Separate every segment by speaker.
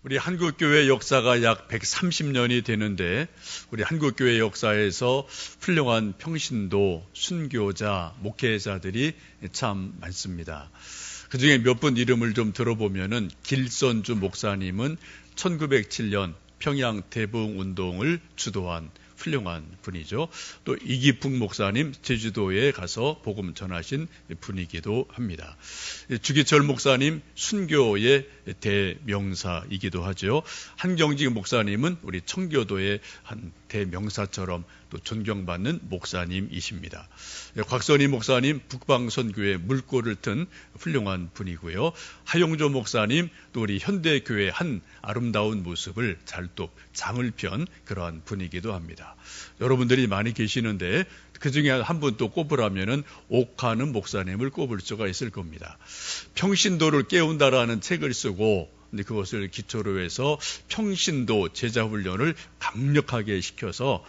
Speaker 1: 우리 한국교회 역사가 약 130년이 되는데 우리 한국교회 역사에서 훌륭한 평신도, 순교자, 목회자들이 참 많습니다. 그중에 몇 분 이름을 좀 들어보면은 길선주 목사님은 1907년 평양 대붕운동을 주도한 훌륭한 분이죠. 또 이기풍 목사님 제주도에 가서 복음 전하신 분이기도 합니다. 주기철 목사님 순교의 대명사이기도 하죠. 한경직 목사님은 우리 청교도의 한 대명사처럼 또 존경받는 목사님이십니다. 곽선희 목사님 북방선교회 물꼬를 튼 훌륭한 분이고요. 하용조 목사님 또 우리 현대교회 한 아름다운 모습을 잘 또 장을 편 그러한 분이기도 합니다. 여러분들이 많이 계시는데 그중에 한 분 또 꼽으라면은 옥하는 목사님을 꼽을 수가 있을 겁니다. 평신도를 깨운다라는 책을 쓰고 근데 그것을 기초로 해서 평신도 제자훈련을 강력하게 시켜서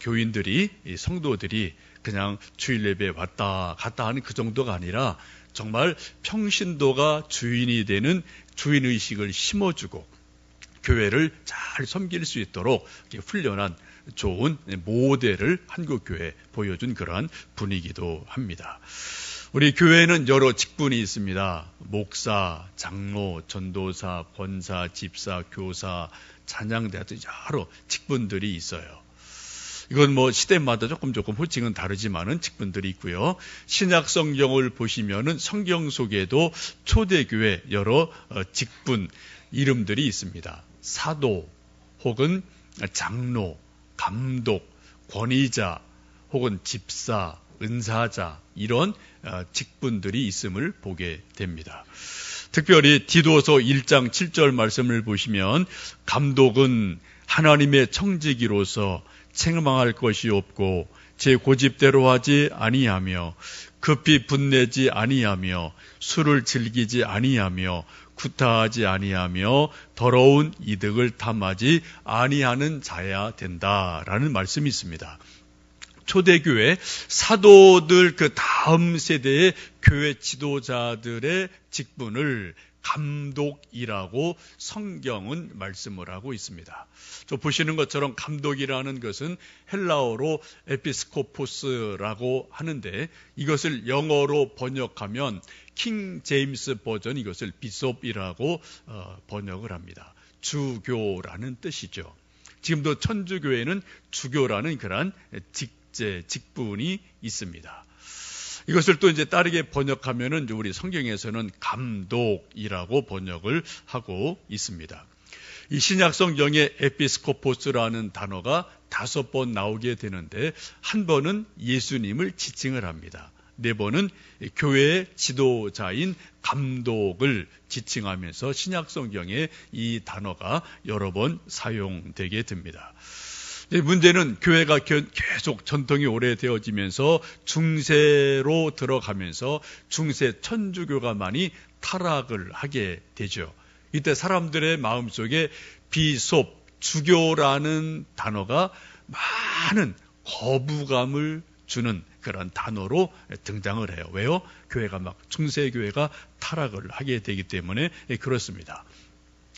Speaker 1: 교인들이, 성도들이 그냥 주일 예배에 왔다 갔다 하는 그 정도가 아니라 정말 평신도가 주인이 되는 주인의식을 심어주고 교회를 잘 섬길 수 있도록 훈련한 좋은 모델을 한국교회에 보여준 그러한 분이기도 합니다. 우리 교회에는 여러 직분이 있습니다. 목사, 장로, 전도사, 권사, 집사, 교사, 찬양대 등 여러 직분들이 있어요. 이건 뭐 시대마다 조금 호칭은 다르지만은 직분들이 있고요. 신약 성경을 보시면은 성경 속에도 초대교회 여러 직분 이름들이 있습니다. 사도 혹은 장로, 감독, 권위자 혹은 집사, 은사자 이런 직분들이 있음을 보게 됩니다. 특별히 디도서 1장 7절 말씀을 보시면 감독은 하나님의 청지기로서 책망할 것이 없고 제 고집대로 하지 아니하며 급히 분내지 아니하며 술을 즐기지 아니하며 구타하지 아니하며 더러운 이득을 탐하지 아니하는 자야 된다라는 말씀이 있습니다. 초대교회 사도들 그 다음 세대의 교회 지도자들의 직분을 감독이라고 성경은 말씀을 하고 있습니다. 저 보시는 것처럼 감독이라는 것은 헬라어로 에피스코포스라고 하는데 이것을 영어로 번역하면 킹 제임스 버전 이것을 비숍이라고 번역을 합니다. 주교라는 뜻이죠. 지금도 천주교회는 주교라는 그러한 직분이 있습니다. 이것을 또 이제 다르게 번역하면은 우리 성경에서는 감독이라고 번역을 하고 있습니다. 이 신약 성경에 에피스코포스라는 단어가 5번 나오게 되는데 한 번은 예수님을 지칭을 합니다. 4번은 교회의 지도자인 감독을 지칭하면서 신약 성경에 이 단어가 여러 번 사용되게 됩니다. 문제는 교회가 계속 전통이 오래되어지면서 중세로 들어가면서 중세 천주교가 많이 타락을 하게 되죠. 이때 사람들의 마음속에 비숍, 주교라는 단어가 많은 거부감을 주는 그런 단어로 등장을 해요. 왜요? 교회가 중세교회가 타락을 하게 되기 때문에 그렇습니다.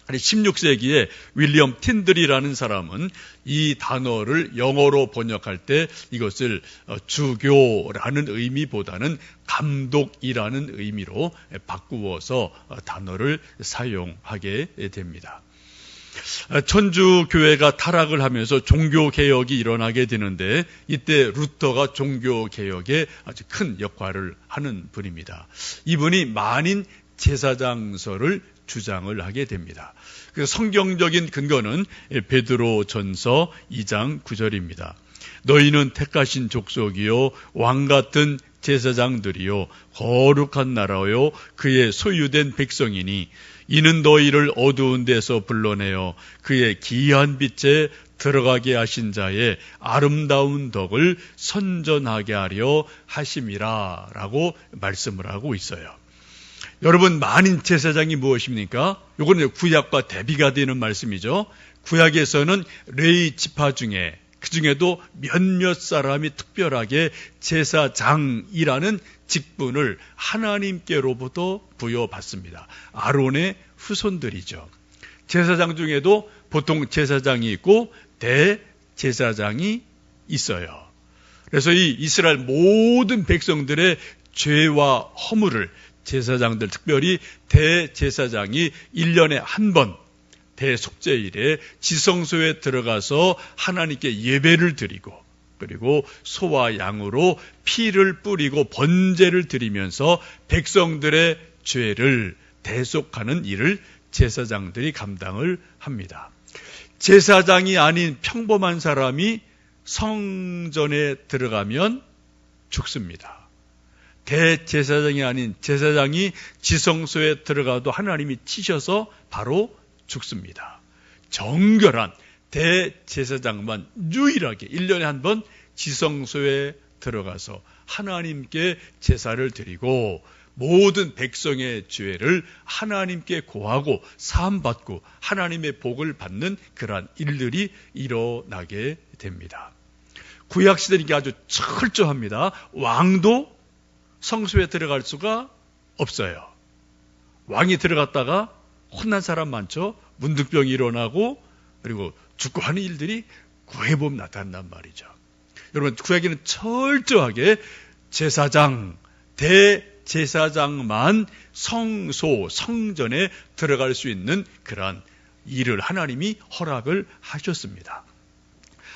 Speaker 1: 16세기에 윌리엄 틴들이라는 사람은 이 단어를 영어로 번역할 때 이것을 주교라는 의미보다는 감독이라는 의미로 바꾸어서 단어를 사용하게 됩니다. 천주교회가 타락을 하면서 종교개혁이 일어나게 되는데 이때 루터가 종교개혁에 아주 큰 역할을 하는 분입니다. 이분이 만인 제사장설을 주장을 하게 됩니다. 그 성경적인 근거는 베드로전서 2장 9절입니다. 너희는 택하신 족속이요 왕같은 제사장들이요 거룩한 나라요 그의 소유된 백성이니 이는 너희를 어두운 데서 불러내어 그의 기이한 빛에 들어가게 하신 자의 아름다운 덕을 선전하게 하려 하심이라 라고 말씀을 하고 있어요. 여러분 만인 제사장이 무엇입니까? 이건 구약과 대비가 되는 말씀이죠. 구약에서는 레위 지파 중에 그중에도 몇몇 사람이 특별하게 제사장이라는 직분을 하나님께로부터 부여받습니다. 아론의 후손들이죠. 제사장 중에도 보통 제사장이 있고 대제사장이 있어요. 그래서 이 이스라엘 모든 백성들의 죄와 허물을 제사장들, 특별히 대제사장이 1년에 한 번 대속죄일에 지성소에 들어가서 하나님께 예배를 드리고, 그리고 소와 양으로 피를 뿌리고 번제를 드리면서 백성들의 죄를 대속하는 일을 제사장들이 감당을 합니다. 제사장이 아닌 평범한 사람이 성전에 들어가면 죽습니다. 대제사장이 아닌 제사장이 지성소에 들어가도 하나님이 치셔서 바로 죽습니다. 정결한 대제사장만 유일하게 1년에 한 번 지성소에 들어가서 하나님께 제사를 드리고 모든 백성의 죄를 하나님께 고하고 사함받고 하나님의 복을 받는 그러한 일들이 일어나게 됩니다. 구약시대는 이게 아주 철저합니다. 왕도 성소에 들어갈 수가 없어요. 왕이 들어갔다가 혼난 사람 많죠. 문득병이 일어나고 그리고 죽고 하는 일들이 구해보면 나타난단 말이죠. 여러분, 구약에는 철저하게 제사장, 대제사장만 성소, 성전에 들어갈 수 있는 그러한 일을 하나님이 허락을 하셨습니다.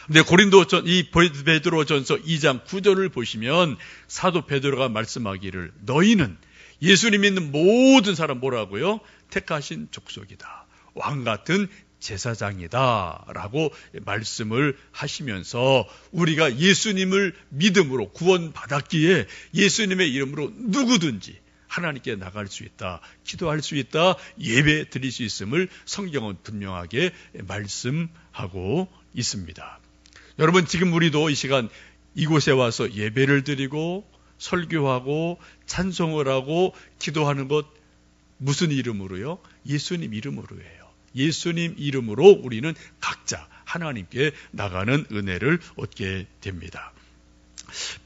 Speaker 1: 근데 베드로전서 2장 9절을 보시면 사도 베드로가 말씀하기를 너희는 예수님 믿는 모든 사람 뭐라고요? 택하신 족속이다. 왕 같은 제사장이다 라고 말씀을 하시면서 우리가 예수님을 믿음으로 구원받았기에 예수님의 이름으로 누구든지 하나님께 나갈 수 있다, 기도할 수 있다, 예배 드릴 수 있음을 성경은 분명하게 말씀하고 있습니다. 여러분, 지금 우리도 이 시간 이곳에 와서 예배를 드리고 설교하고 찬송을 하고 기도하는 것 무슨 이름으로요? 예수님 이름으로 해요. 예수님 이름으로 우리는 각자 하나님께 나가는 은혜를 얻게 됩니다.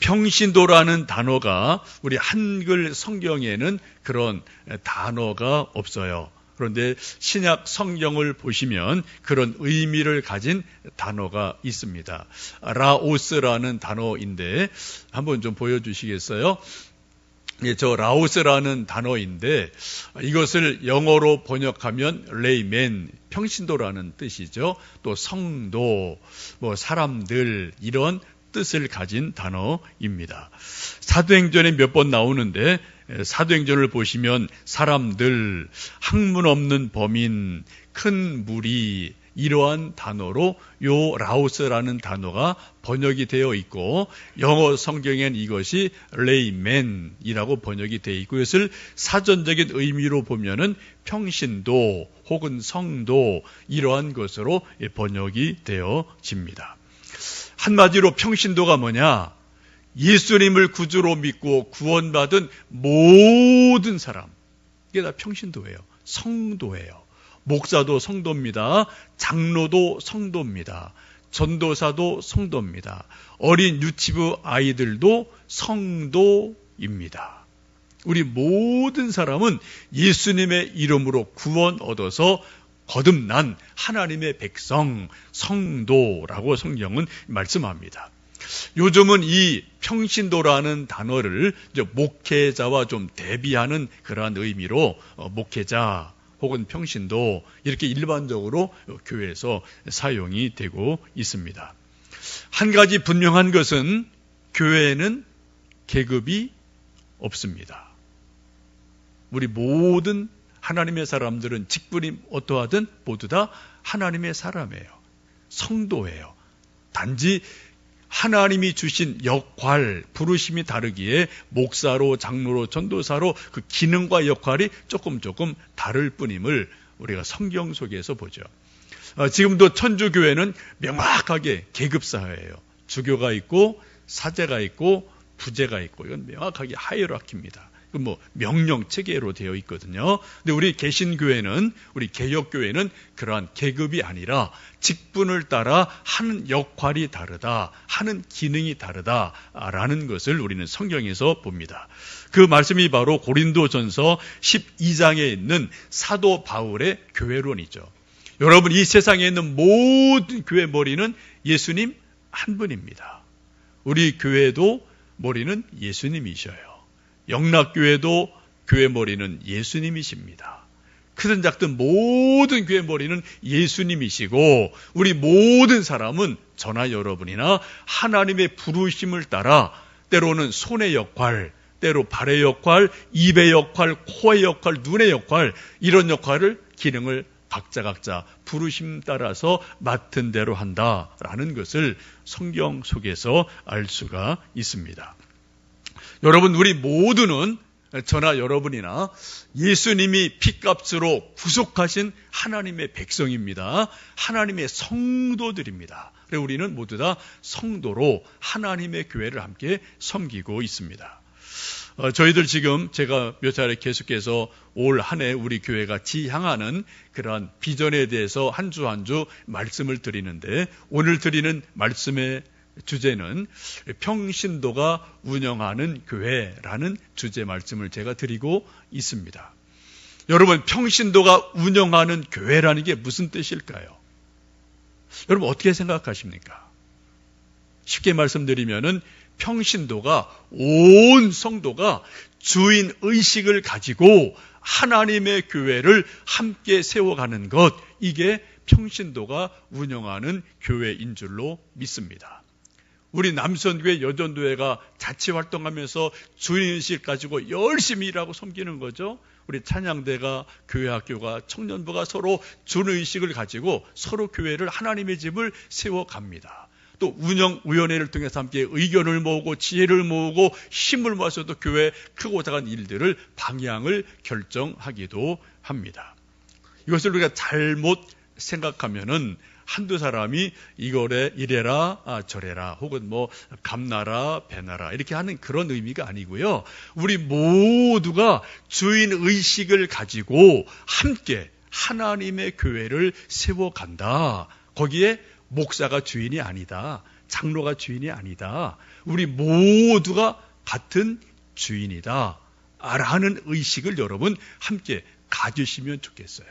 Speaker 1: 평신도라는 단어가 우리 한글 성경에는 그런 단어가 없어요. 그런데 신약 성경을 보시면 그런 의미를 가진 단어가 있습니다. 라오스라는 단어인데 한번 좀 보여주시겠어요? 예, 저 라오스라는 단어인데 이것을 영어로 번역하면 레이맨, 평신도라는 뜻이죠. 또 성도, 사람들 이런 뜻을 가진 단어입니다. 사도행전에 몇 번 나오는데 사도행전을 보시면 사람들, 학문 없는 범인, 큰 무리 이러한 단어로 요 라오스라는 단어가 번역이 되어 있고 영어 성경엔 이것이 레이맨이라고 번역이 되어 있고 이것을 사전적인 의미로 보면은 평신도 혹은 성도 이러한 것으로 번역이 되어집니다. 한마디로 평신도가 뭐냐? 예수님을 구주로 믿고 구원받은 모든 사람, 이게 다 평신도예요. 성도예요. 목사도 성도입니다. 장로도 성도입니다. 전도사도 성도입니다. 어린 유치부 아이들도 성도입니다. 우리 모든 사람은 예수님의 이름으로 구원 얻어서 거듭난 하나님의 백성, 성도라고 성경은 말씀합니다. 요즘은 이 평신도라는 단어를 목회자와 좀 대비하는 그러한 의미로 목회자 혹은 평신도 이렇게 일반적으로 교회에서 사용이 되고 있습니다. 한 가지 분명한 것은 교회에는 계급이 없습니다. 우리 모든 하나님의 사람들은 직분이 어떠하든 모두 다 하나님의 사람이에요. 성도예요. 단지 하나님이 주신 역할, 부르심이 다르기에 목사로, 장로로, 전도사로 그 기능과 역할이 조금 다를 뿐임을 우리가 성경 속에서 보죠. 지금도 천주교회는 명확하게 계급사회예요. 주교가 있고 사제가 있고 부제가 있고 이건 명확하게 하이어라키입니다. 명령 체계로 되어 있거든요. 근데 우리 개신교회는, 우리 개혁교회는 그러한 계급이 아니라 직분을 따라 하는 역할이 다르다, 하는 기능이 다르다라는 것을 우리는 성경에서 봅니다. 그 말씀이 바로 고린도전서 12장에 있는 사도 바울의 교회론이죠. 여러분, 이 세상에 있는 모든 교회 머리는 예수님 한 분입니다. 우리 교회도 머리는 예수님이셔요. 영락교회도 교회 머리는 예수님이십니다. 크든 작든 모든 교회 머리는 예수님이시고, 우리 모든 사람은 저나 여러분이나 하나님의 부르심을 따라 때로는 손의 역할, 때로 발의 역할, 입의 역할, 코의 역할, 눈의 역할, 이런 역할을, 기능을 각자 부르심 따라서 맡은 대로 한다라는 것을 성경 속에서 알 수가 있습니다. 여러분, 우리 모두는, 저나 여러분이나 예수님이 핏값으로 구속하신 하나님의 백성입니다. 하나님의 성도들입니다. 그래서 우리는 모두 다 성도로 하나님의 교회를 함께 섬기고 있습니다. 저희들 지금 제가 몇 차례 계속해서 올 한 해 우리 교회가 지향하는 그러한 비전에 대해서 한 주 한 주 말씀을 드리는데, 오늘 드리는 말씀의 주제는 평신도가 운영하는 교회라는 주제 말씀을 제가 드리고 있습니다. 여러분, 평신도가 운영하는 교회라는 게 무슨 뜻일까요? 여러분, 어떻게 생각하십니까? 쉽게 말씀드리면은 평신도가, 온 성도가 주인 의식을 가지고 하나님의 교회를 함께 세워가는 것, 이게 평신도가 운영하는 교회인 줄로 믿습니다. 우리 남선교회, 여전도회가 자치 활동하면서 주인의식 가지고 열심히 일하고 섬기는 거죠. 우리 찬양대가, 교회학교가, 청년부가 서로 주인의식을 가지고 서로 교회를, 하나님의 집을 세워갑니다. 또 운영위원회를 통해서 함께 의견을 모으고 지혜를 모으고 힘을 모아서 또 교회 크고 작은 일들을, 방향을 결정하기도 합니다. 이것을 우리가 잘못 생각하면은 한두 사람이 이래라 저래라, 혹은 감나라 배나라 이렇게 하는 그런 의미가 아니고요. 우리 모두가 주인 의식을 가지고 함께 하나님의 교회를 세워간다. 거기에 목사가 주인이 아니다, 장로가 주인이 아니다, 우리 모두가 같은 주인이다 라는 의식을 여러분 함께 가지시면 좋겠어요.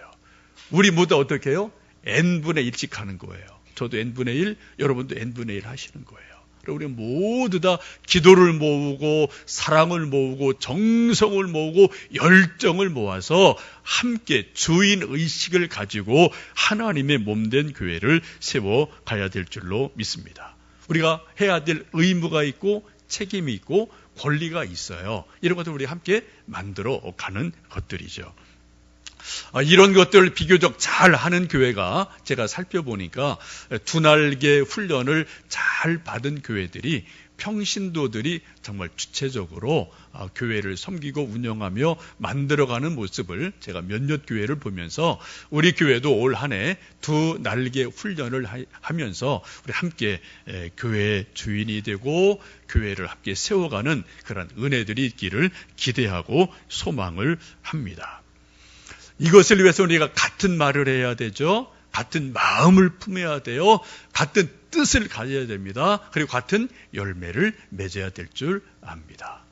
Speaker 1: 우리 모두 어떻게 해요? n분의 1씩 하는 거예요. 저도 n분의 1, 여러분도 n분의 1 하시는 거예요. 우리 모두 다 기도를 모으고 사랑을 모으고 정성을 모으고 열정을 모아서 함께 주인 의식을 가지고 하나님의 몸된 교회를 세워가야 될 줄로 믿습니다. 우리가 해야 될 의무가 있고 책임이 있고 권리가 있어요. 이런 것들 우리 함께 만들어 가는 것들이죠. 이런 것들을 비교적 잘 하는 교회가, 제가 살펴보니까 두 날개 훈련을 잘 받은 교회들이, 평신도들이 정말 주체적으로 교회를 섬기고 운영하며 만들어가는 모습을 제가 몇몇 교회를 보면서, 우리 교회도 올 한 해 두 날개 훈련을 하면서 우리 함께 교회의 주인이 되고 교회를 함께 세워가는 그런 은혜들이 있기를 기대하고 소망을 합니다. 이것을 위해서 우리가 같은 말을 해야 되죠. 같은 마음을 품어야 돼요. 같은 뜻을 가져야 됩니다. 그리고 같은 열매를 맺어야 될 줄 압니다.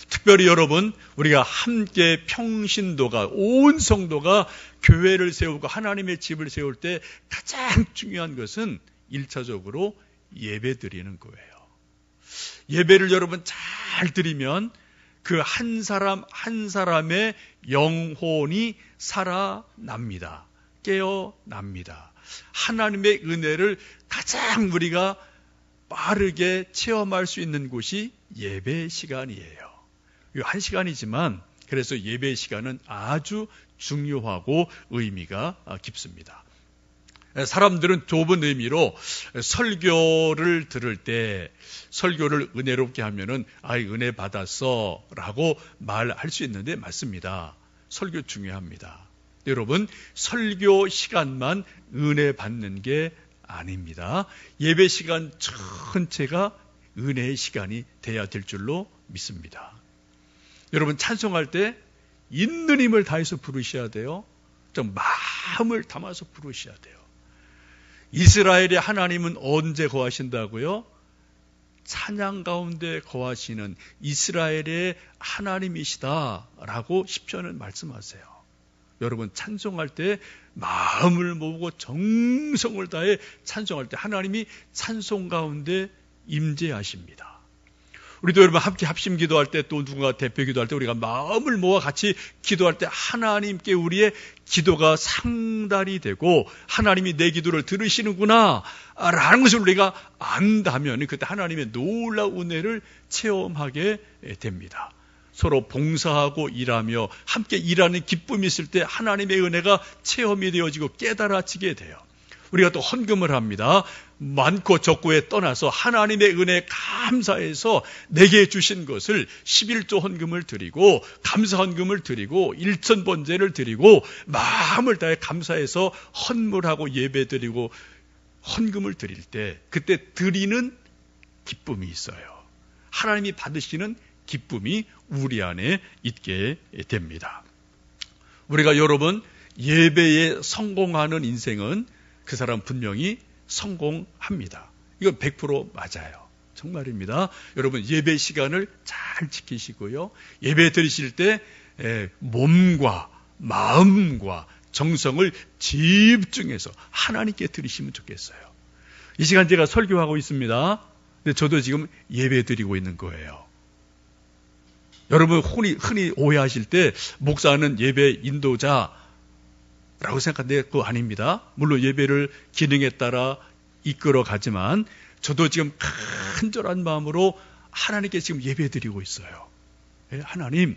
Speaker 1: 특별히 여러분, 우리가 함께 평신도가, 온 성도가 교회를 세우고 하나님의 집을 세울 때 가장 중요한 것은 1차적으로 예배 드리는 거예요. 예배를 여러분 잘 드리면 그 한 사람 한 사람의 영혼이 살아납니다. 깨어납니다. 하나님의 은혜를 가장 우리가 빠르게 체험할 수 있는 곳이 예배 시간이에요. 한 시간이지만 그래서 예배 시간은 아주 중요하고 의미가 깊습니다. 사람들은 좁은 의미로 설교를 들을 때 설교를 은혜롭게 하면은 은혜 받았어 라고 말할 수 있는데, 맞습니다. 설교 중요합니다. 여러분, 설교 시간만 은혜 받는 게 아닙니다. 예배 시간 전체가 은혜의 시간이 돼야 될 줄로 믿습니다. 여러분, 찬송할 때 있는 힘을 다해서 부르셔야 돼요. 좀 마음을 담아서 부르셔야 돼요. 이스라엘의 하나님은 언제 거하신다고요? 찬양 가운데 거하시는 이스라엘의 하나님이시다라고 시편은 말씀하세요. 여러분, 찬송할 때 마음을 모으고 정성을 다해 찬송할 때 하나님이 찬송 가운데 임재하십니다. 우리도 여러분 함께 합심 기도할 때 또 누군가 대표 기도할 때 우리가 마음을 모아 같이 기도할 때 하나님께 우리의 기도가 상달이 되고 하나님이 내 기도를 들으시는구나 라는 것을 우리가 안다면 그때 하나님의 놀라운 은혜를 체험하게 됩니다. 서로 봉사하고 일하며 함께 일하는 기쁨이 있을 때 하나님의 은혜가 체험이 되어지고 깨달아지게 돼요. 우리가 또 헌금을 합니다. 많고 적고에 떠나서 하나님의 은혜에 감사해서 내게 주신 것을 11조 헌금을 드리고 감사 헌금을 드리고 일천번제를 드리고 마음을 다해 감사해서 헌물하고 예배 드리고 헌금을 드릴 때 그때 드리는 기쁨이 있어요. 하나님이 받으시는 기쁨이 우리 안에 있게 됩니다. 우리가 여러분 예배에 성공하는 인생은 그 사람 분명히 성공합니다. 이건 100% 맞아요. 정말입니다. 여러분 예배 시간을 잘 지키시고요. 예배 드리실 때 몸과 마음과 정성을 집중해서 하나님께 드리시면 좋겠어요. 이 시간 제가 설교하고 있습니다. 근데 저도 지금 예배 드리고 있는 거예요. 여러분 흔히 오해하실 때 목사는 예배 인도자 라고 생각하는데 그거 아닙니다. 물론 예배를 기능에 따라 이끌어 가지만 저도 지금 간절한 마음으로 하나님께 지금 예배 드리고 있어요. 하나님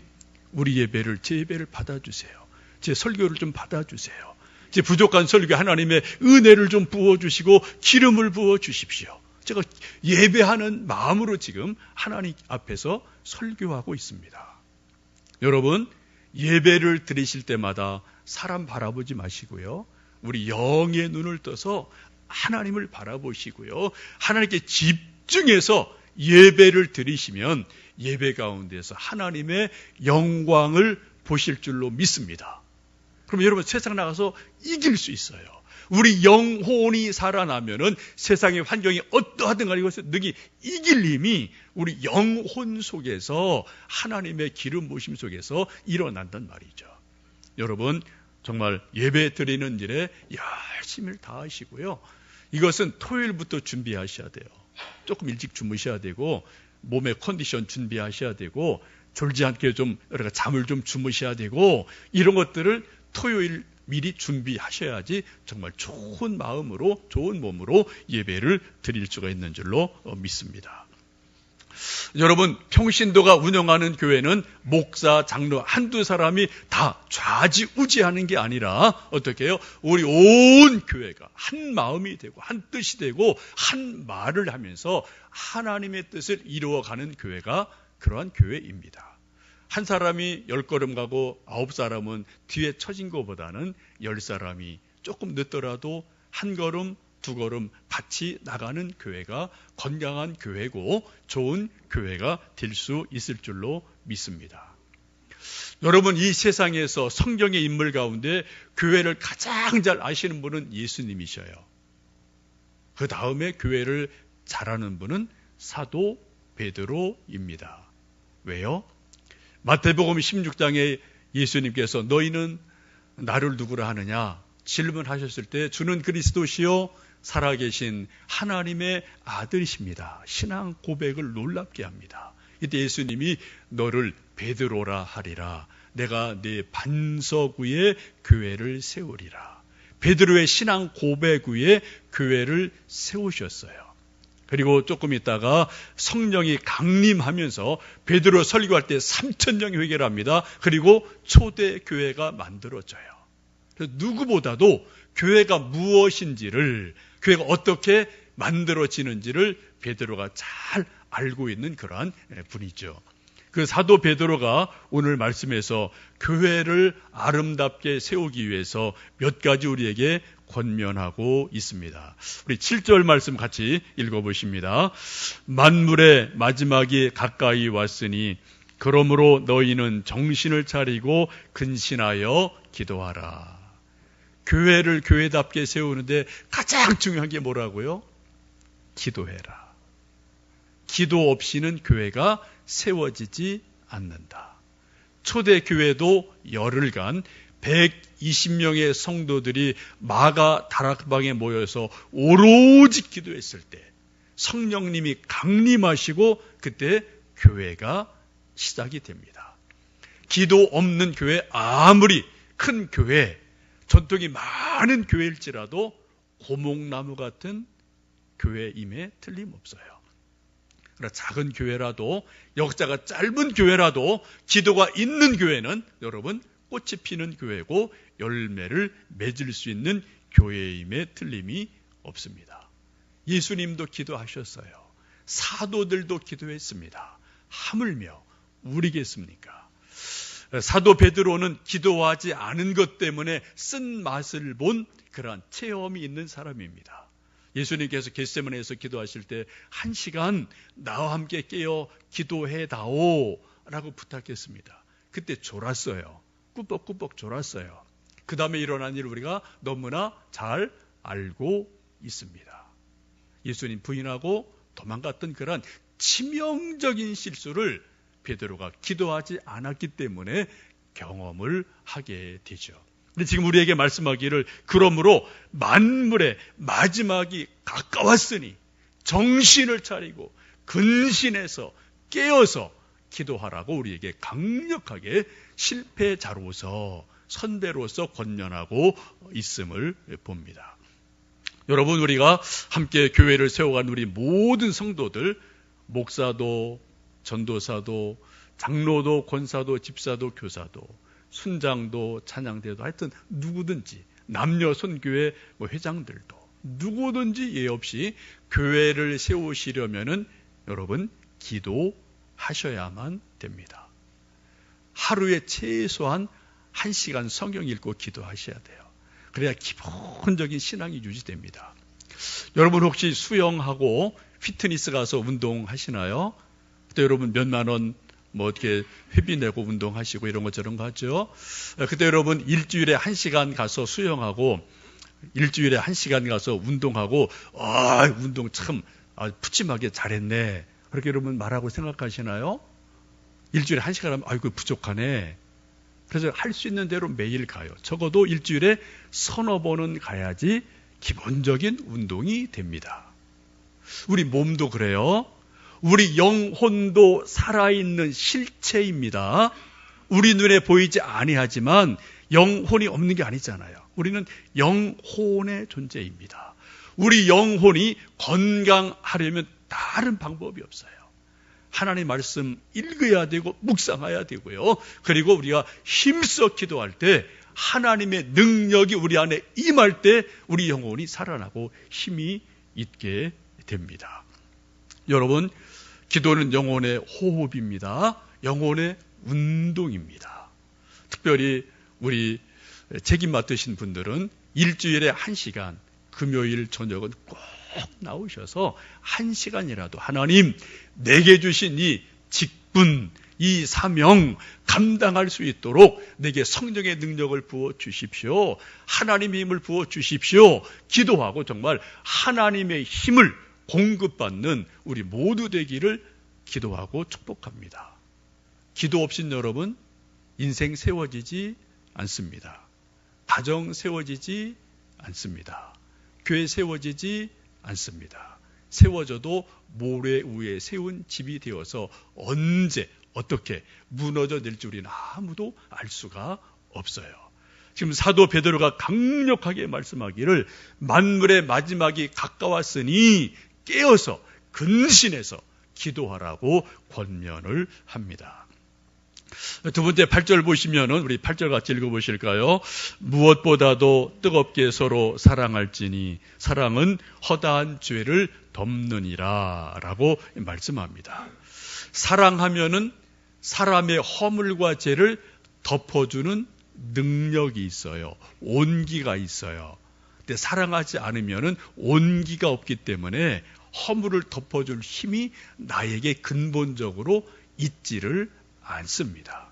Speaker 1: 우리 예배를 제 예배를 받아주세요. 제 설교를 좀 받아주세요. 제 부족한 설교 하나님의 은혜를 좀 부어주시고 기름을 부어주십시오. 제가 예배하는 마음으로 지금 하나님 앞에서 설교하고 있습니다. 여러분 예배를 드리실 때마다 사람 바라보지 마시고요. 우리 영의 눈을 떠서 하나님을 바라보시고요. 하나님께 집중해서 예배를 드리시면 예배 가운데서 하나님의 영광을 보실 줄로 믿습니다. 그럼 여러분 세상 나가서 이길 수 있어요. 우리 영혼이 살아나면은 세상의 환경이 어떠하든 간에 이것을 능히 이길 힘이 우리 영혼 속에서 하나님의 기름 부으심 속에서 일어난단 말이죠. 여러분 정말 예배 드리는 일에 열심히 다하시고요. 이것은 토요일부터 준비하셔야 돼요. 조금 일찍 주무셔야 되고 몸의 컨디션 준비하셔야 되고 졸지 않게 좀 잠을 좀 주무셔야 되고 이런 것들을 토요일 미리 준비하셔야지 정말 좋은 마음으로 좋은 몸으로 예배를 드릴 수가 있는 줄로 믿습니다. 여러분 평신도가 운영하는 교회는 목사, 장로 한두 사람이 다 좌지우지하는 게 아니라 어떻게 해요? 우리 온 교회가 한 마음이 되고 한 뜻이 되고 한 말을 하면서 하나님의 뜻을 이루어가는 교회가 그러한 교회입니다. 한 사람이 10걸음 가고 9사람은 뒤에 처진 것보다는 10사람이 조금 늦더라도 한 걸음 2걸음 같이 나가는 교회가 건강한 교회고 좋은 교회가 될 수 있을 줄로 믿습니다. 여러분 이 세상에서 성경의 인물 가운데 교회를 가장 잘 아시는 분은 예수님이셔요. 그 다음에 교회를 잘하는 분은 사도 베드로입니다. 왜요? 마태복음 16장에 예수님께서 너희는 나를 누구라 하느냐 질문하셨을 때 주는 그리스도시요 살아계신 하나님의 아들이십니다. 신앙 고백을 놀랍게 합니다. 이때 예수님이 너를 베드로라 하리라. 내가 네 반석 위에 교회를 세우리라. 베드로의 신앙 고백 위에 교회를 세우셨어요. 그리고 조금 있다가 성령이 강림하면서 베드로 설교할 때 3,000명이 회개를 합니다. 그리고 초대 교회가 만들어져요. 그래서 누구보다도 교회가 무엇인지를, 교회가 어떻게 만들어지는지를 베드로가 잘 알고 있는 그러한 분이죠. 그 사도 베드로가 오늘 말씀에서 교회를 아름답게 세우기 위해서 몇 가지 우리에게 권면하고 있습니다. 우리 7절 말씀 같이 읽어보십니다. 만물의 마지막이 가까이 왔으니 그러므로 너희는 정신을 차리고 근신하여 기도하라. 교회를 교회답게 세우는데 가장 중요한 게 뭐라고요? 기도해라. 기도 없이는 교회가 세워지지 않는다. 초대교회도 열흘간 120명의 성도들이 마가 다락방에 모여서 오로지 기도했을 때 성령님이 강림하시고 그때 교회가 시작이 됩니다. 기도 없는 교회, 아무리 큰 교회, 전통이 많은 교회일지라도 고목나무 같은 교회임에 틀림없어요. 그러나 작은 교회라도, 역사가 짧은 교회라도 기도가 있는 교회는 여러분 꽃이 피는 교회고 열매를 맺을 수 있는 교회임에 틀림이 없습니다. 예수님도 기도하셨어요. 사도들도 기도했습니다. 하물며 우리겠습니까? 사도 베드로는 기도하지 않은 것 때문에 쓴 맛을 본 그러한 체험이 있는 사람입니다. 예수님께서 겟세마네에서 기도하실 때 1시간 나와 함께 깨어 기도해 다오 라고 부탁했습니다. 그때 졸았어요. 꾸벅꾸벅 졸았어요. 그 다음에 일어난 일을 우리가 너무나 잘 알고 있습니다. 예수님 부인하고 도망갔던 그런 치명적인 실수를 베드로가 기도하지 않았기 때문에 경험을 하게 되죠. 근데 지금 우리에게 말씀하기를 그러므로 만물의 마지막이 가까웠으니 정신을 차리고 근신해서 깨어서 기도하라고 우리에게 강력하게 실패자로서 선배로서 권면하고 있음을 봅니다. 여러분, 우리가 함께 교회를 세워간 우리 모든 성도들, 목사도 전도사도 장로도 권사도 집사도 교사도 순장도 찬양대도 하여튼 누구든지 남녀 선교회 회장들도 누구든지 예 없이 교회를 세우시려면은 여러분 기도하셔야만 됩니다. 하루에 최소한 1시간 성경 읽고 기도하셔야 돼요. 그래야 기본적인 신앙이 유지됩니다. 여러분 혹시 수영하고 피트니스 가서 운동하시나요? 그때 여러분 몇만 원 어떻게 회비 내고 운동하시고 이런 거 저런 거 하죠. 그때 여러분 일주일에 1시간 가서 수영하고 일주일에 1시간 가서 운동하고 운동 참 푸짐하게 잘했네. 그렇게 여러분 말하고 생각하시나요? 일주일에 1시간 하면 아이고 부족하네. 그래서 할 수 있는 대로 매일 가요. 적어도 일주일에 서너 번은 가야지 기본적인 운동이 됩니다. 우리 몸도 그래요. 우리 영혼도 살아있는 실체입니다. 우리 눈에 보이지 아니하지만 영혼이 없는 게 아니잖아요. 우리는 영혼의 존재입니다. 우리 영혼이 건강하려면 다른 방법이 없어요. 하나님의 말씀 읽어야 되고 묵상해야 되고요. 그리고 우리가 힘써 기도할 때 하나님의 능력이 우리 안에 임할 때 우리 영혼이 살아나고 힘이 있게 됩니다. 여러분, 기도는 영혼의 호흡입니다. 영혼의 운동입니다. 특별히 우리 책임 맡으신 분들은 일주일에 1시간, 금요일 저녁은 꼭 나오셔서 1시간이라도 하나님 내게 주신 이 직분, 이 사명 감당할 수 있도록 내게 성령의 능력을 부어 주십시오. 하나님의 힘을 부어 주십시오. 기도하고 정말 하나님의 힘을 공급받는 우리 모두 되기를 기도하고 축복합니다. 기도 없인 여러분 인생 세워지지 않습니다. 가정 세워지지 않습니다. 교회 세워지지 않습니다. 세워져도 모래 위에 세운 집이 되어서 언제 어떻게 무너져 낼 줄 우리는 아무도 알 수가 없어요. 지금 사도 베드로가 강력하게 말씀하기를 만물의 마지막이 가까웠으니 깨어서 근신해서 기도하라고 권면을 합니다. 두 번째 8절 보시면은 우리 8절 같이 읽어보실까요? 무엇보다도 뜨겁게 서로 사랑할지니 사랑은 허다한 죄를 덮느니라 라고 말씀합니다. 사랑하면은 사람의 허물과 죄를 덮어주는 능력이 있어요. 온기가 있어요. 근데 사랑하지 않으면은 온기가 없기 때문에 허물을 덮어줄 힘이 나에게 근본적으로 있지를 않습니다.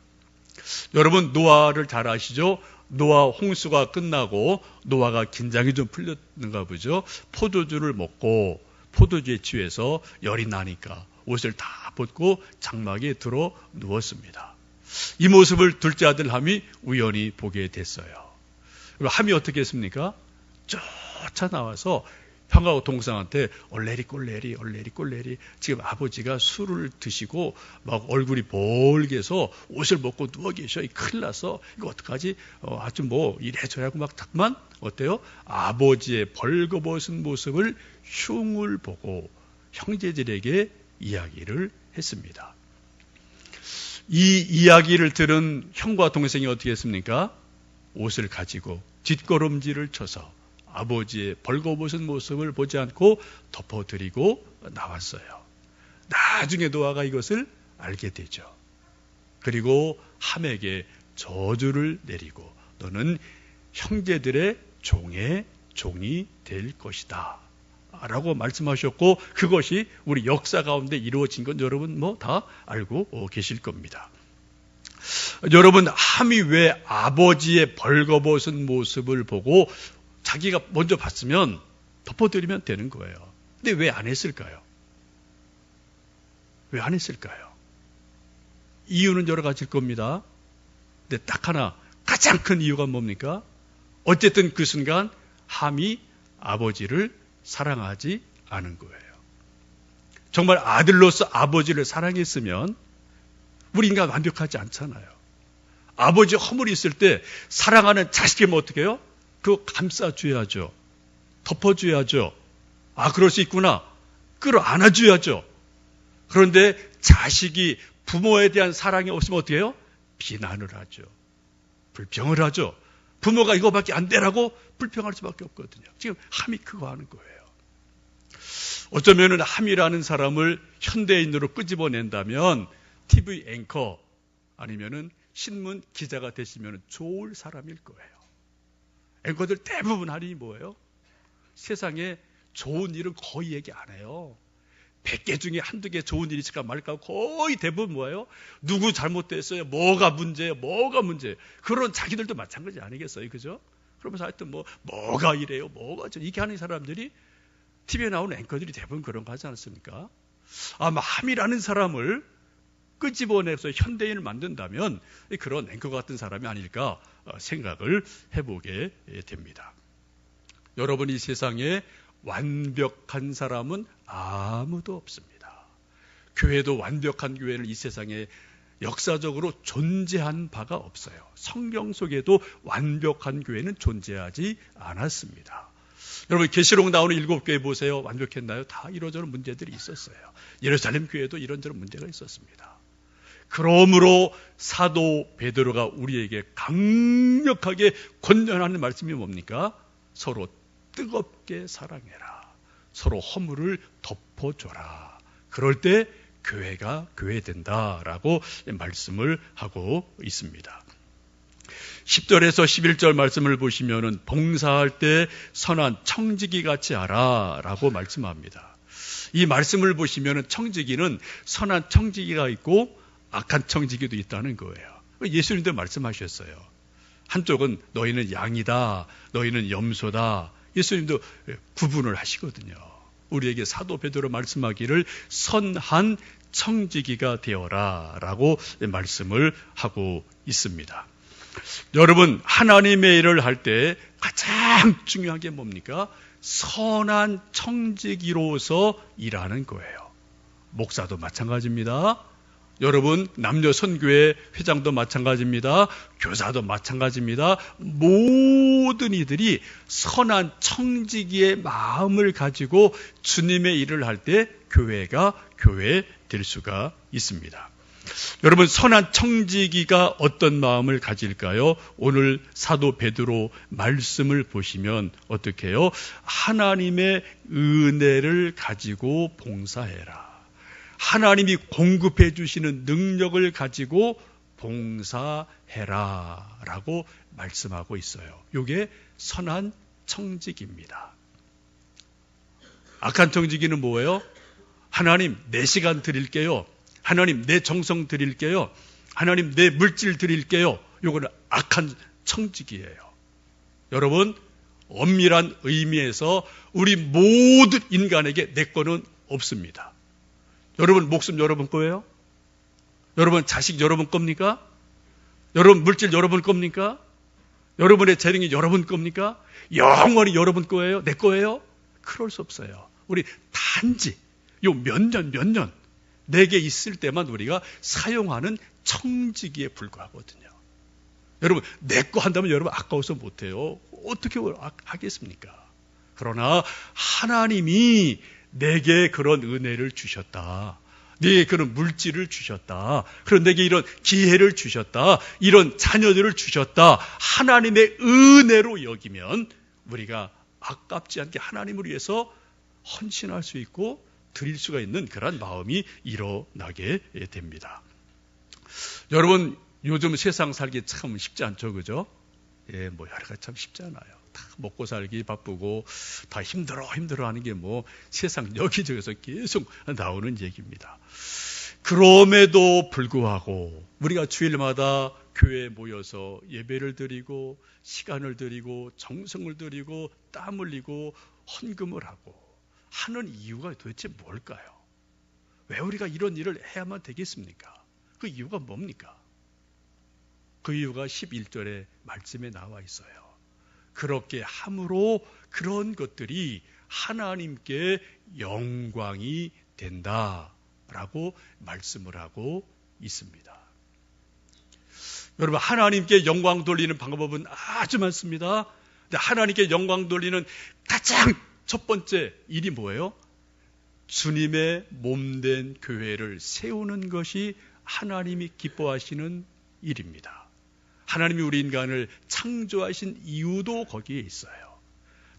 Speaker 1: 여러분 노아를 잘 아시죠? 노아 홍수가 끝나고 노아가 긴장이 좀 풀렸는가 보죠. 포도주를 먹고 포도주에 취해서 열이 나니까 옷을 다 벗고 장막에 들어 누웠습니다. 이 모습을 둘째 아들 함이 우연히 보게 됐어요. 그리고 함이 어떻게 했습니까? 쫓아 나와서 형하고 동생한테 얼레리 꼴레리 지금 아버지가 술을 드시고 막 얼굴이 볼게서 옷을 벗고 누워 계셔. 큰일 났어. 이거 어떡하지? 아주 뭐 이래저래하고 막 탁만 어때요? 아버지의 벌거벗은 모습을 흉을 보고 형제들에게 이야기를 했습니다. 이 이야기를 들은 형과 동생이 어떻게 했습니까? 옷을 가지고 뒷걸음질을 쳐서 아버지의 벌거벗은 모습을 보지 않고 덮어드리고 나왔어요. 나중에 노아가 이것을 알게 되죠. 그리고 함에게 저주를 내리고 너는 형제들의 종이 될 것이다 라고 말씀하셨고, 그것이 우리 역사 가운데 이루어진 건 여러분 뭐 다 알고 계실 겁니다. 여러분, 함이 왜 아버지의 벌거벗은 모습을 보고 자기가 먼저 봤으면 덮어드리면 되는 거예요. 근데 왜 안 했을까요? 왜 안 했을까요? 이유는 여러 가지일 겁니다. 근데 딱 하나, 가장 큰 이유가 뭡니까? 어쨌든 그 순간 함이 아버지를 사랑하지 않은 거예요. 정말 아들로서 아버지를 사랑했으면, 우리 인간 완벽하지 않잖아요. 아버지 허물이 있을 때 사랑하는 자식이면 어떻게 해요? 그거 감싸줘야죠. 덮어줘야죠. 아, 그럴 수 있구나. 끌어안아줘야죠. 그런데 자식이 부모에 대한 사랑이 없으면 어떻게 해요? 비난을 하죠. 불평을 하죠. 부모가 이거밖에 안 되라고 불평할 수밖에 없거든요. 지금 함이 그거 하는 거예요. 어쩌면 함이라는 사람을 현대인으로 끄집어낸다면 TV 앵커 아니면은 신문 기자가 되시면 좋을 사람일 거예요. 앵커들 대부분 하니 뭐예요? 세상에 좋은 일은 거의 얘기 안 해요. 100개 중에 한두 개 좋은 일이 있을까 말까 거의 대부분 뭐예요? 누구 잘못됐어요? 뭐가 문제예요? 그런 자기들도 마찬가지 아니겠어요? 그죠? 그러면서 하여튼 뭐가 이래요? 뭐가 저 이렇게 하는 사람들이 TV에 나오는 앵커들이 대부분 그런 거 하지 않습니까? 아마 함이라는 사람을 끄집어내서 현대인을 만든다면 그런 앵커 같은 사람이 아닐까 생각을 해보게 됩니다. 여러분, 이 세상에 완벽한 사람은 아무도 없습니다. 교회도 완벽한 교회는 이 세상에 역사적으로 존재한 바가 없어요. 성경 속에도 완벽한 교회는 존재하지 않았습니다. 여러분, 계시록 나오는 7교회 보세요. 완벽했나요? 다 이러저런 문제들이 있었어요. 예루살렘 교회도 이런저런 문제가 있었습니다. 그러므로 사도 베드로가 우리에게 강력하게 권면하는 말씀이 뭡니까? 서로 뜨겁게 사랑해라. 서로 허물을 덮어줘라. 그럴 때 교회가 교회된다라고 말씀을 하고 있습니다. 10절에서 11절 말씀을 보시면은 봉사할 때 선한 청지기 같이 하라 라고 말씀합니다. 이 말씀을 보시면은 청지기는 선한 청지기가 있고 악한 청지기도 있다는 거예요. 예수님도 말씀하셨어요. 한쪽은 너희는 양이다, 너희는 염소다. 예수님도 구분을 하시거든요. 우리에게 사도 베드로 말씀하기를 선한 청지기가 되어라 라고 말씀을 하고 있습니다. 여러분, 하나님의 일을 할 때 가장 중요한 게 뭡니까? 선한 청지기로서 일하는 거예요. 목사도 마찬가지입니다. 여러분, 남녀 선교회 회장도 마찬가지입니다. 교사도 마찬가지입니다. 모든 이들이 선한 청지기의 마음을 가지고 주님의 일을 할 때 교회가 교회 될 수가 있습니다. 여러분, 선한 청지기가 어떤 마음을 가질까요? 오늘 사도 베드로 말씀을 보시면 어떻게 해요? 하나님의 은혜를 가지고 봉사해라. 하나님이 공급해 주시는 능력을 가지고 봉사해라 라고 말씀하고 있어요. 이게 선한 청지기입니다. 악한 청지기는 뭐예요? 하나님, 내 시간 드릴게요. 하나님, 내 정성 드릴게요. 하나님, 내 물질 드릴게요. 이거는 악한 청지기예요. 여러분, 엄밀한 의미에서 우리 모든 인간에게 내 거는 없습니다. 여러분 목숨 여러분 거예요? 여러분 자식 여러분 겁니까? 여러분 물질 여러분 겁니까? 여러분의 재능이 여러분 겁니까? 영원히 여러분 거예요? 내 거예요? 그럴 수 없어요. 우리 단지 요 몇 년 내게 있을 때만 우리가 사용하는 청지기에 불과하거든요. 여러분 내 거 한다면 여러분 아까워서 못해요. 어떻게 하겠습니까? 그러나 하나님이 내게 그런 은혜를 주셨다. 내게 그런 물질을 주셨다. 그런 내게 이런 기회를 주셨다. 이런 자녀들을 주셨다. 하나님의 은혜로 여기면 우리가 아깝지 않게 하나님을 위해서 헌신할 수 있고 드릴 수가 있는 그런 마음이 일어나게 됩니다. 여러분 요즘 세상 살기 참 쉽지 않죠, 그죠? 예, 뭐 여러 가지 참 쉽지 않아요. 다 먹고 살기 바쁘고 다 힘들어하는 게 뭐 세상 여기저기서 계속 나오는 얘기입니다. 그럼에도 불구하고 우리가 주일마다 교회에 모여서 예배를 드리고 시간을 드리고 정성을 드리고 땀 흘리고 헌금을 하고 하는 이유가 도대체 뭘까요? 왜 우리가 이런 일을 해야만 되겠습니까? 그 이유가 뭡니까? 그 이유가 11절의 말씀에 나와 있어요. 그렇게 함으로 그런 것들이 하나님께 영광이 된다라고 말씀을 하고 있습니다. 여러분 하나님께 영광 돌리는 방법은 아주 많습니다. 근데 하나님께 영광 돌리는 가장 첫 번째 일이 뭐예요? 주님의 몸된 교회를 세우는 것이 하나님이 기뻐하시는 일입니다. 하나님이 우리 인간을 창조하신 이유도 거기에 있어요.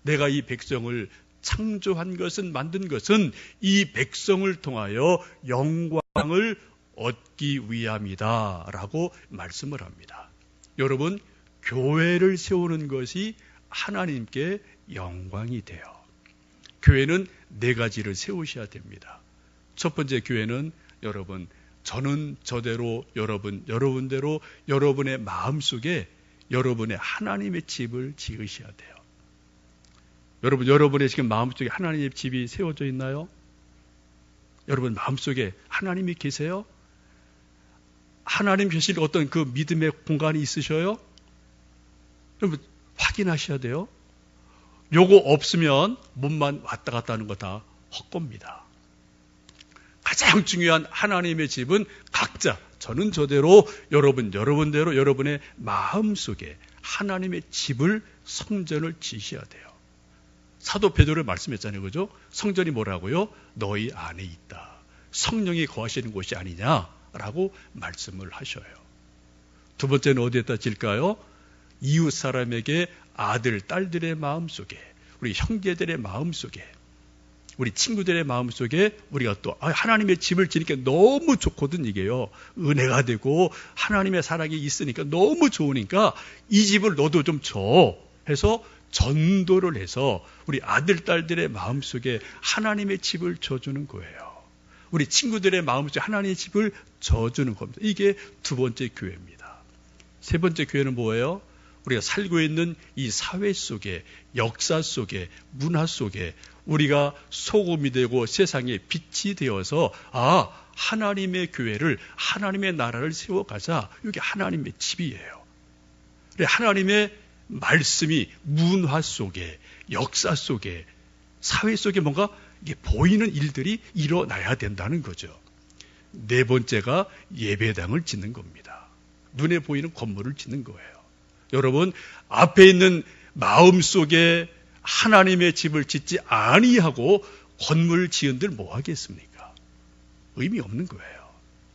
Speaker 1: 내가 이 백성을 창조한 것은 만든 것은 이 백성을 통하여 영광을 얻기 위함이다 라고 말씀을 합니다. 여러분 교회를 세우는 것이 하나님께 영광이 돼요. 교회는 네 가지를 세우셔야 됩니다. 첫 번째 교회는 여러분 저는 저대로 여러분대로 여러분의 마음속에 여러분의 하나님의 집을 지으셔야 돼요. 여러분의 지금 마음속에 하나님의 집이 세워져 있나요? 여러분 마음속에 하나님이 계세요? 하나님 계실 어떤 그 믿음의 공간이 있으셔요? 여러분 확인하셔야 돼요. 요거 없으면 몸만 왔다 갔다 하는 거 다 헛겁니다. 가장 중요한 하나님의 집은 각자 저는 저대로 여러분대로 여러분의 마음속에 하나님의 집을 성전을 지으셔야 돼요. 사도 베드로를 말씀했잖아요. 그죠? 성전이 뭐라고요? 너희 안에 있다. 성령이 거하시는 곳이 아니냐라고 말씀을 하셔요. 두 번째는 어디에다 질까요? 이웃 사람에게 아들, 딸들의 마음속에 우리 형제들의 마음속에 우리 친구들의 마음속에 우리가 또 하나님의 집을 지니까 너무 좋거든 이게요. 은혜가 되고 하나님의 사랑이 있으니까 너무 좋으니까 이 집을 너도 좀 줘 해서 전도를 해서 우리 아들, 딸들의 마음속에 하나님의 집을 줘주는 거예요. 우리 친구들의 마음속에 하나님의 집을 줘주는 겁니다. 이게 두 번째 교회입니다. 세 번째 교회는 뭐예요? 우리가 살고 있는 이 사회 속에 역사 속에 문화 속에 우리가 소금이 되고 세상에 빛이 되어서 하나님의 교회를 하나님의 나라를 세워가자. 이게 하나님의 집이에요. 하나님의 말씀이 문화 속에 역사 속에 사회 속에 뭔가 이게 보이는 일들이 일어나야 된다는 거죠. 네 번째가 예배당을 짓는 겁니다. 눈에 보이는 건물을 짓는 거예요. 여러분 앞에 있는 마음속에 하나님의 집을 짓지 아니하고 건물 지은들 뭐 하겠습니까? 의미 없는 거예요.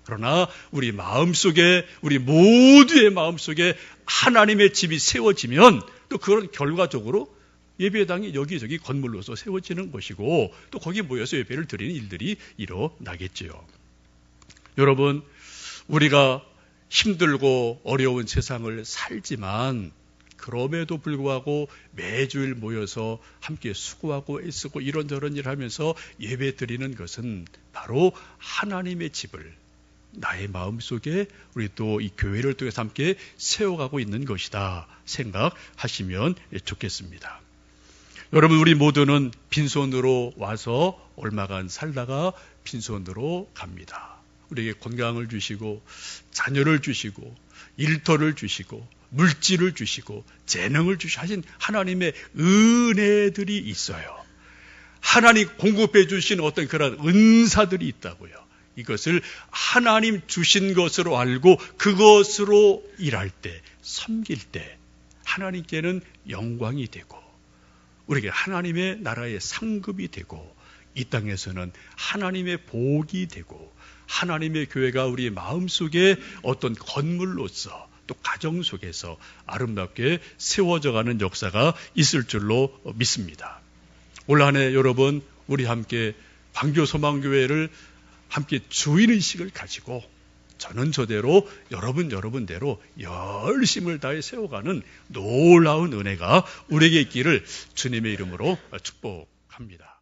Speaker 1: 그러나 우리 마음속에 우리 모두의 마음속에 하나님의 집이 세워지면 또 그런 결과적으로 예배당이 여기저기 건물로서 세워지는 것이고 또 거기 모여서 예배를 드리는 일들이 일어나겠지요. 여러분 우리가 힘들고 어려운 세상을 살지만 그럼에도 불구하고 매주일 모여서 함께 수고하고 애쓰고 이런저런 일 하면서 예배 드리는 것은 바로 하나님의 집을 나의 마음속에 우리 또 이 교회를 통해서 함께 세워가고 있는 것이다 생각하시면 좋겠습니다. 여러분 우리 모두는 빈손으로 와서 얼마간 살다가 빈손으로 갑니다. 우리에게 건강을 주시고 자녀를 주시고 일터를 주시고 물질을 주시고 재능을 주신 하나님의 은혜들이 있어요. 하나님 공급해 주신 어떤 그런 은사들이 있다고요. 이것을 하나님 주신 것으로 알고 그것으로 일할 때, 섬길 때 하나님께는 영광이 되고 우리에게 하나님의 나라의 상급이 되고 이 땅에서는 하나님의 복이 되고 하나님의 교회가 우리 마음속에 어떤 건물로서 또 가정 속에서 아름답게 세워져가는 역사가 있을 줄로 믿습니다. 올 한 해 여러분 우리 함께 광교소망교회를 함께 주인의식을 가지고 저는 저대로 여러분대로 열심을 다해 세워가는 놀라운 은혜가 우리에게 있기를 주님의 이름으로 축복합니다.